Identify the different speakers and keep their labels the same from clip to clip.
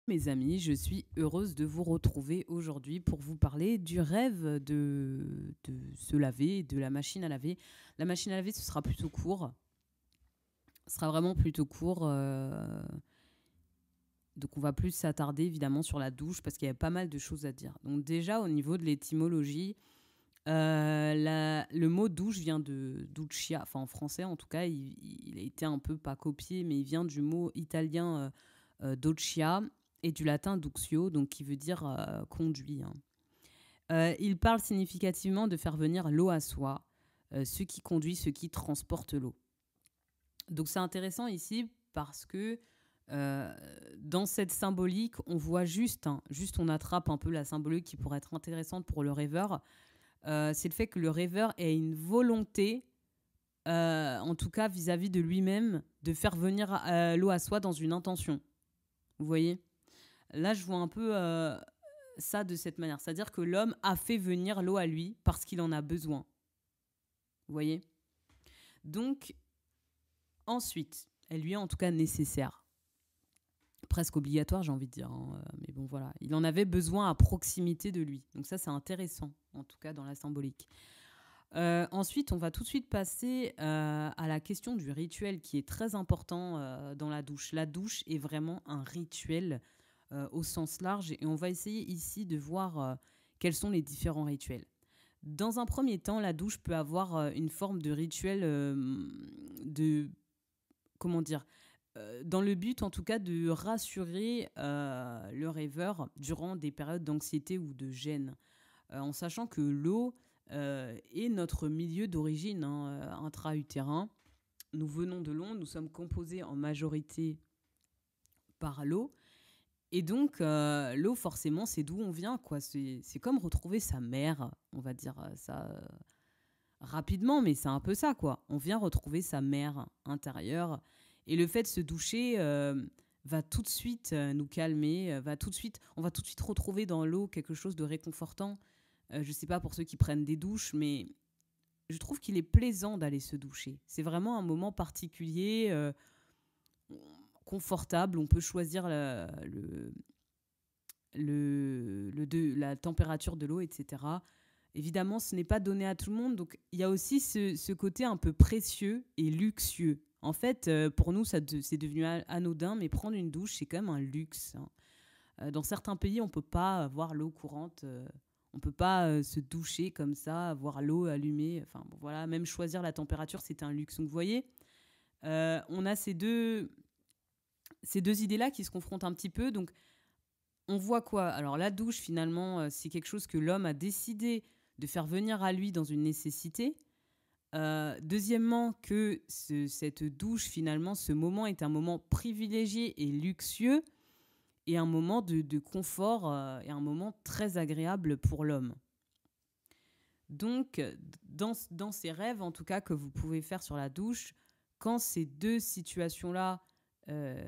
Speaker 1: Mes amis, je suis heureuse de vous retrouver aujourd'hui pour vous parler du rêve de se laver, de la machine à laver. La machine à laver, ce sera plutôt court. Ce sera vraiment plutôt court. Donc on va plus s'attarder évidemment sur la douche parce qu'il y a pas mal de choses à dire. Donc déjà au niveau de l'étymologie, le mot douche vient de duccia, enfin en français en tout cas, il a été un peu pas copié, mais il vient du mot italien doccia et du latin duxio, donc qui veut dire conduit, hein. Il parle significativement de faire venir l'eau à soi, ce qui conduit, ce qui transporte l'eau. Donc c'est intéressant ici parce que euh, dans cette symbolique, on voit juste on attrape un peu la symbolique qui pourrait être intéressante pour le rêveur. C'est le fait que le rêveur ait une volonté, en tout cas vis-à-vis de lui-même, de faire venir l'eau à soi dans une intention. Vous voyez? Là, je vois un peu ça de cette manière. C'est-à-dire que l'homme a fait venir l'eau à lui parce qu'il en a besoin. Vous voyez? Donc, ensuite, elle lui est en tout cas nécessaire. Presque obligatoire, j'ai envie de dire, hein. Mais bon, voilà. Il en avait besoin à proximité de lui. Donc ça, c'est intéressant, en tout cas dans la symbolique. Ensuite, on va tout de suite passer à la question du rituel qui est très important dans la douche. La douche est vraiment un rituel au sens large et on va essayer ici de voir quels sont les différents rituels. Dans un premier temps, la douche peut avoir une forme de rituel de... Comment dire, dans le but en tout cas de rassurer le rêveur durant des périodes d'anxiété ou de gêne, en sachant que l'eau est notre milieu d'origine, hein, intra-utérin. Nous venons de l'eau, nous sommes composés en majorité par l'eau. Et donc, l'eau, forcément, c'est d'où on vient, quoi. C'est comme retrouver sa mère, on va dire ça rapidement, mais c'est un peu ça, quoi. On vient retrouver sa mère intérieure. Et le fait de se doucher va tout de suite nous calmer, on va tout de suite retrouver dans l'eau quelque chose de réconfortant. Je sais pas pour ceux qui prennent des douches, mais je trouve qu'il est plaisant d'aller se doucher. C'est vraiment un moment particulier, confortable. On peut choisir la température de l'eau, etc. Évidemment, ce n'est pas donné à tout le monde. Donc, il y a aussi ce côté un peu précieux et luxueux. En fait, pour nous, c'est devenu anodin, mais prendre une douche, c'est quand même un luxe, hein. Dans certains pays, on ne peut pas avoir l'eau courante. On ne peut pas se doucher comme ça, avoir l'eau allumée. Enfin, bon, voilà, même choisir la température, c'est un luxe. Donc, vous voyez, on a ces deux idées-là qui se confrontent un petit peu. Donc, on voit quoi? Alors, la douche, finalement, c'est quelque chose que l'homme a décidé de faire venir à lui dans une nécessité. Deuxièmement, que cette douche, finalement, ce moment est un moment privilégié et luxueux et un moment de confort et un moment très agréable pour l'homme. Donc, dans ces rêves, en tout cas, que vous pouvez faire sur la douche, quand ces deux situations-là euh,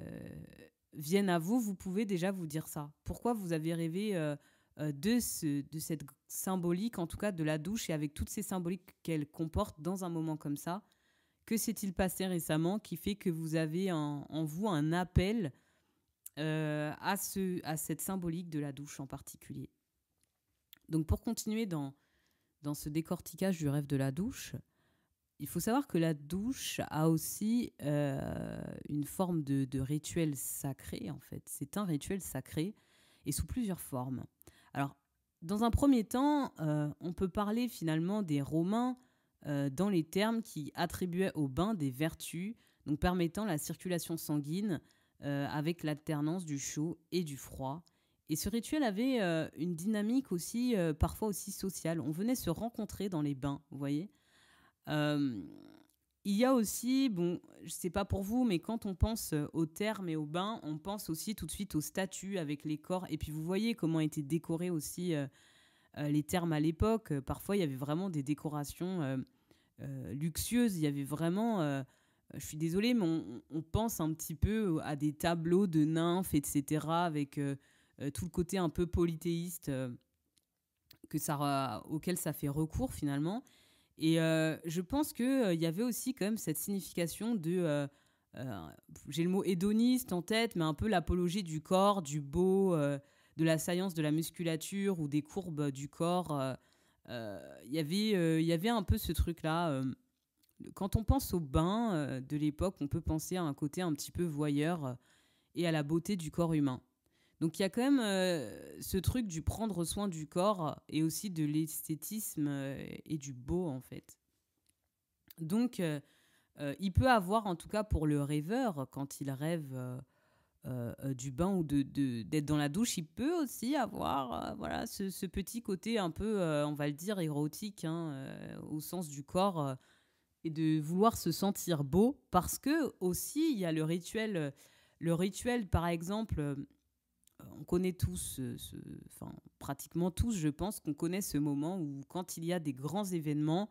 Speaker 1: viennent à vous, vous pouvez déjà vous dire ça. Pourquoi vous avez rêvé de cette symbolique, en tout cas de la douche, et avec toutes ces symboliques qu'elle comporte dans un moment comme ça? Que s'est-il passé récemment qui fait que vous avez en vous un appel à cette symbolique de la douche en particulier? Donc pour continuer dans ce décortiquage du rêve de la douche, il faut savoir que la douche a aussi une forme de rituel sacré, en fait. C'est un rituel sacré et sous plusieurs formes. Alors, dans un premier temps, on peut parler finalement des Romains dans les termes qui attribuaient au bain des vertus, donc permettant la circulation sanguine avec l'alternance du chaud et du froid. Et ce rituel avait une dynamique aussi, parfois aussi sociale. On venait se rencontrer dans les bains, vous voyez. Euh, il y a aussi, bon, je sais pas pour vous, mais quand on pense aux thermes et aux bains, on pense aussi tout de suite aux statues avec les corps. Et puis vous voyez comment étaient décorés aussi les thermes à l'époque. Parfois, il y avait vraiment des décorations luxueuses. Il y avait vraiment, je suis désolée, mais on pense un petit peu à des tableaux de nymphes, etc., avec tout le côté un peu polythéiste auquel ça fait recours finalement. Et je pense qu'il y avait aussi quand même cette signification de euh, j'ai le mot hédoniste en tête, mais un peu l'apologie du corps, du beau, de la saillance de la musculature ou des courbes du corps. Il y avait un peu ce truc-là. Quand on pense au bain de l'époque, on peut penser à un côté un petit peu voyeur et à la beauté du corps humain. Donc il y a quand même ce truc du prendre soin du corps et aussi de l'esthétisme et du beau en fait. Donc il peut avoir, en tout cas pour le rêveur, quand il rêve du bain ou d'être dans la douche, il peut aussi avoir voilà, ce petit côté un peu, on va le dire, érotique, hein, au sens du corps, et de vouloir se sentir beau, parce que aussi il y a le rituel par exemple, on connaît tous, enfin pratiquement tous, je pense qu'on connaît ce moment où quand il y a des grands événements,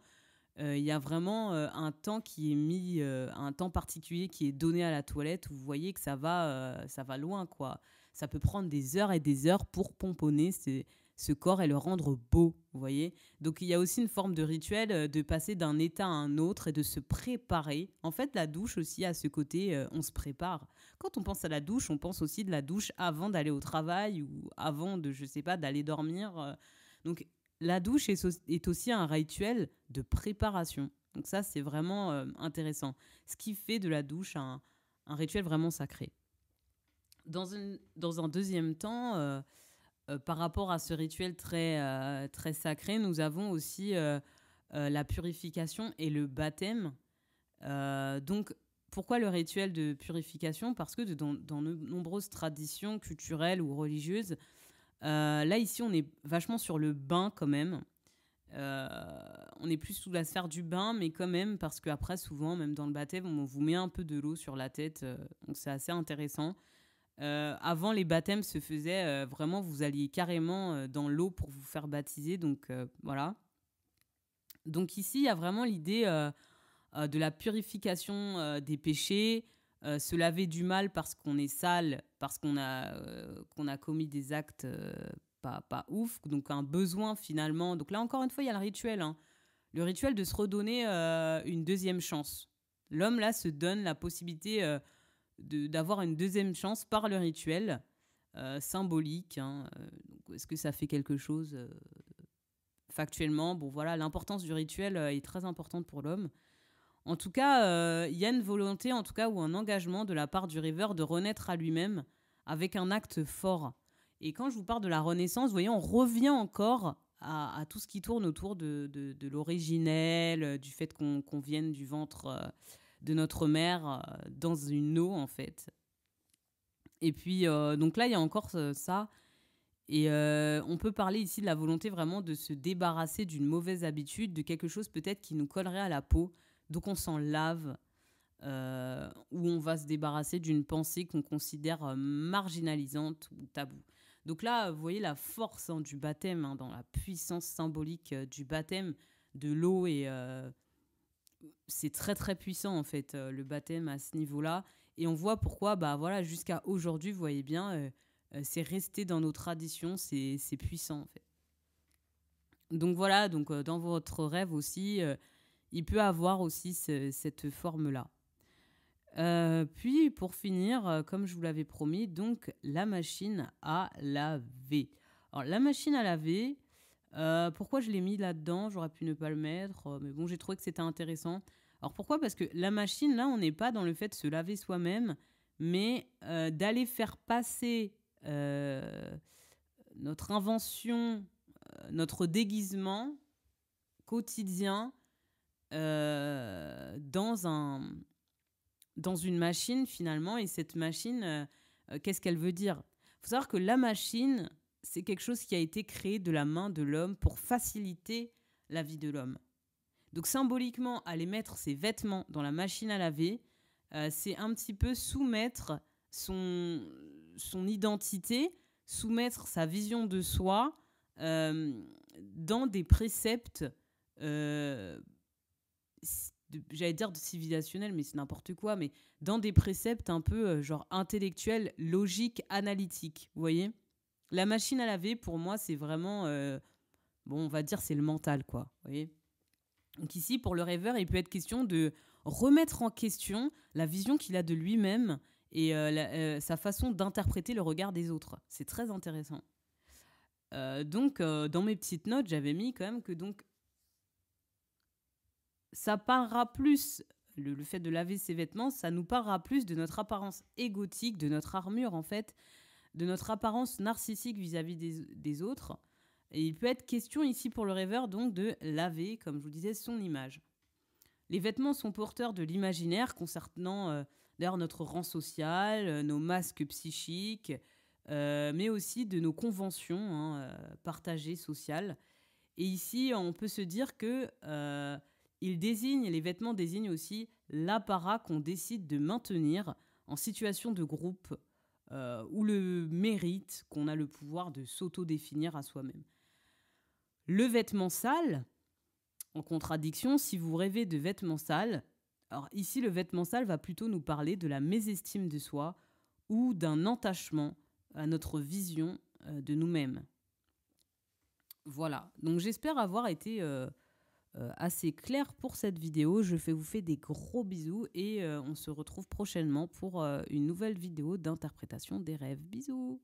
Speaker 1: il y a vraiment un temps qui est mis, un temps particulier qui est donné à la toilette, où vous voyez que ça va loin, quoi. Ça peut prendre des heures et des heures pour pomponner ce corps et le rendre beau, vous voyez. Donc il y a aussi une forme de rituel de passer d'un état à un autre et de se préparer. En fait, la douche aussi a ce côté, on se prépare. Quand on pense à la douche, on pense aussi de la douche avant d'aller au travail ou avant de, je sais pas, d'aller dormir. Donc la douche est aussi un rituel de préparation. Donc ça, c'est vraiment intéressant. Ce qui fait de la douche un rituel vraiment sacré. Dans un deuxième temps, par rapport à ce rituel très sacré, nous avons aussi la purification et le baptême. Donc, pourquoi le rituel de purification ? Parce que dans de nombreuses traditions culturelles ou religieuses, là, ici, on est vachement sur le bain quand même. Euh, on est plus sous la sphère du bain, mais quand même, parce qu'après, souvent, même dans le baptême, on vous met un peu de l'eau sur la tête. Donc, c'est assez intéressant. Avant, les baptêmes se faisaient vraiment, vous alliez carrément dans l'eau pour vous faire baptiser. Donc, voilà. Donc, ici, il y a vraiment l'idée de la purification des péchés, se laver du mal parce qu'on est sale, parce qu'on a commis des actes pas ouf, donc un besoin finalement. Donc là, encore une fois, il y a le rituel, hein. Le rituel de se redonner une deuxième chance. L'homme, là, se donne la possibilité d'avoir une deuxième chance par le rituel symbolique, hein. Donc, est-ce que ça fait quelque chose factuellement ? Bon, voilà, l'importance du rituel est très importante pour l'homme. En tout cas, il y a une volonté, en tout cas, ou un engagement de la part du rêveur de renaître à lui-même avec un acte fort. Et quand je vous parle de la renaissance, vous voyez, on revient encore à tout ce qui tourne autour de l'originel, du fait qu'on vienne du ventre de notre mère dans une eau, en fait. Et puis, donc là, il y a encore ça. Et on peut parler ici de la volonté vraiment de se débarrasser d'une mauvaise habitude, de quelque chose peut-être qui nous collerait à la peau. Donc on s'en lave, ou on va se débarrasser d'une pensée qu'on considère marginalisante ou taboue. Donc là, vous voyez la force, hein, du baptême, hein, dans la puissance symbolique du baptême, de l'eau. Et c'est très très puissant en fait, le baptême à ce niveau-là. Et on voit pourquoi, bah voilà, jusqu'à aujourd'hui, vous voyez bien, c'est resté dans nos traditions, c'est puissant en fait. Donc voilà, donc dans votre rêve aussi, il peut avoir aussi cette forme-là. Puis pour finir, comme je vous l'avais promis, donc la machine à laver. Alors la machine à laver, pourquoi je l'ai mis là-dedans ? J'aurais pu ne pas le mettre, mais bon, j'ai trouvé que c'était intéressant. Alors pourquoi ? Parce que la machine, là, on n'est pas dans le fait de se laver soi-même, mais d'aller faire passer notre invention, notre déguisement quotidien dans une machine finalement. Et cette machine, qu'est-ce qu'elle veut dire ? Il faut savoir que la machine, c'est quelque chose qui a été créé de la main de l'homme pour faciliter la vie de l'homme. Donc symboliquement, aller mettre ses vêtements dans la machine à laver, c'est un petit peu soumettre son identité, soumettre sa vision de soi dans des préceptes, euh, j'allais dire de civilisationnel, mais c'est n'importe quoi, mais dans des préceptes un peu genre intellectuels, logiques, analytiques, vous voyez ? La machine à laver, pour moi, c'est vraiment, bon, on va dire, c'est le mental, quoi, vous voyez ? Donc ici, pour le rêveur, il peut être question de remettre en question la vision qu'il a de lui-même et sa façon d'interpréter le regard des autres. C'est très intéressant. Donc, dans mes petites notes, j'avais mis quand même que donc ça parlera plus, le fait de laver ses vêtements, ça nous parlera plus de notre apparence égotique, de notre armure en fait, de notre apparence narcissique vis-à-vis des autres. Et il peut être question ici pour le rêveur donc de laver, comme je vous disais, son image. Les vêtements sont porteurs de l'imaginaire concernant d'ailleurs notre rang social, nos masques psychiques, mais aussi de nos conventions partagées sociales. Et ici, on peut se dire que les vêtements désignent aussi l'apparat qu'on décide de maintenir en situation de groupe ou le mérite qu'on a le pouvoir de s'auto-définir à soi-même. Le vêtement sale, en contradiction, si vous rêvez de vêtements sales, alors ici le vêtement sale va plutôt nous parler de la mésestime de soi ou d'un attachement à notre vision de nous-mêmes. Voilà, donc j'espère avoir été assez clair pour cette vidéo. Je vous fais des gros bisous et on se retrouve prochainement pour une nouvelle vidéo d'interprétation des rêves. Bisous!